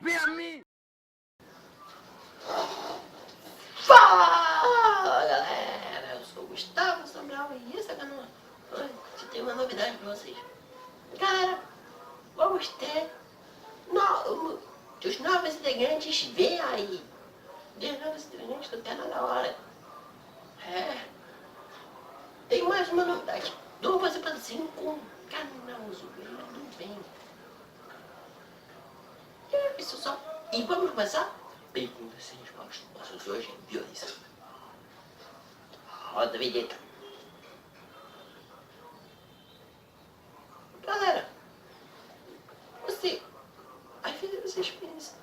vem a mim! Fala galera, eu sou o Gustavo Sobral e esse é o canal. Hoje tem uma novidade pra vocês. Galera, vamos ter os novos integrantes, vem aí. Os novos integrantes do canal da hora. Tem mais uma novidade. Vou fazer patrocínio com o canal Zoeira do Bem. Isso só. E vamos começar? Perguntas sem resposta. Nossos hoje é violência. Roda a vinheta. Galera, às vezes vocês pensam,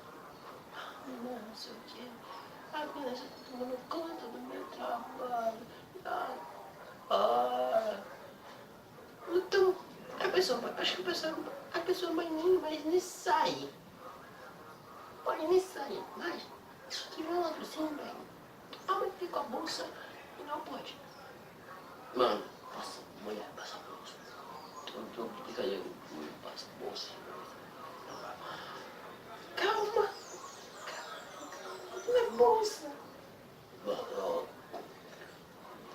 não sei o que, apenas eu tô tomando conta do meu trabalho. Então, acho que a pessoa vai nem sair. Pode nem sair, mas que vem lá pro cima, velho. Aumenta com a bolsa e não pode. Mano, nossa, mulher, passa a bolsa. Então, fica aí, passa a bolsa. Calma. Não é bolsa. Mano,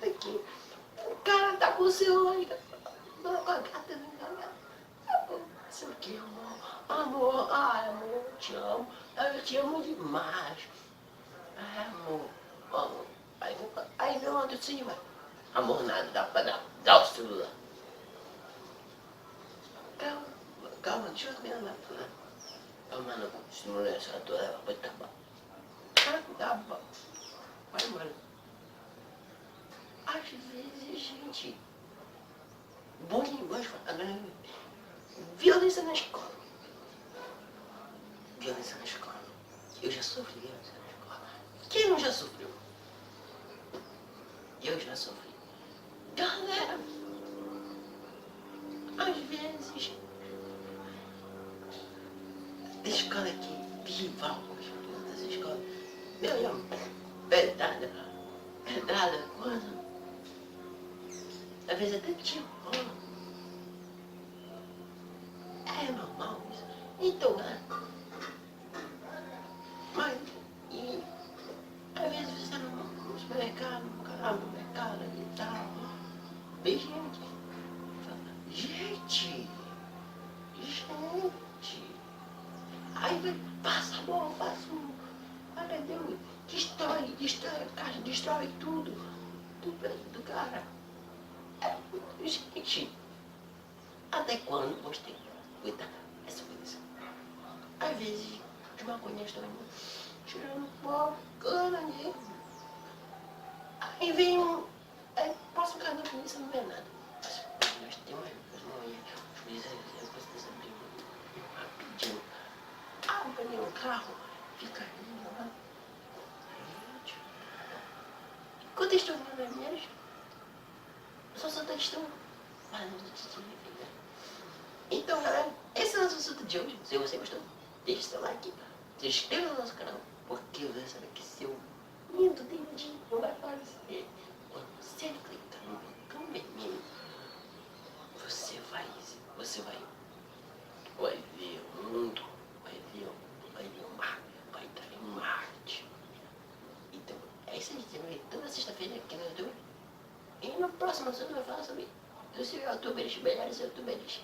aqui. O cara tá com o celular aí. Com a gata no enganado. Sei o que, amor? Amor, ai, amor, eu te amo. Eu te amo demais. Ai, amor. Amor. Aí vem uma de cima. Amor, nada, dá o celular. Calma, deixa eu ver lá. Calma, não, se não é essa tua, ela pode acabar. Tá bom. Vai, mano. Às vezes, gente, bullying, violência na escola. Violência na escola. Eu já sofri violência na escola. Quem não já sofreu? Eu já sofri. Galera, às vezes, a escola aqui, rival com as outras escolas, meu irmão, pedrada, quando? Às vezes até tiro bola. É normal isso. Então, mas, e às vezes você no supermercado, no mercado e tal, vem gente, aí vai, passa a bola, ai meu Deus, destrói a caixa, destrói tudo, do cara. Gente, até quando você tem que cuidar dessa coisa? Às vezes, de maconha estão tirando pó, cana, né? Aí vem passa um cara da polícia, não vê nada. Mas tem umas coisas, os juízes, eu preciso abrir rapidinho. Abre o carro, fica ali, ó. Gente, quanto estão mandando menos? Só estão falando de vida. Então, galera, esse é o nosso assunto de hoje. Se você gostou, deixe seu like, se inscreva no nosso canal, porque você sabe que seu lindo dedinho vai aparecer. Quando você clicar no botão vermelho, você vai ver o mundo, vai ver o mar, vai estar em Marte. Então, é isso aí, toda sexta-feira aqui no YouTube. E no próximo assunto eu vou falar sobre os youtubers, melhores youtubers.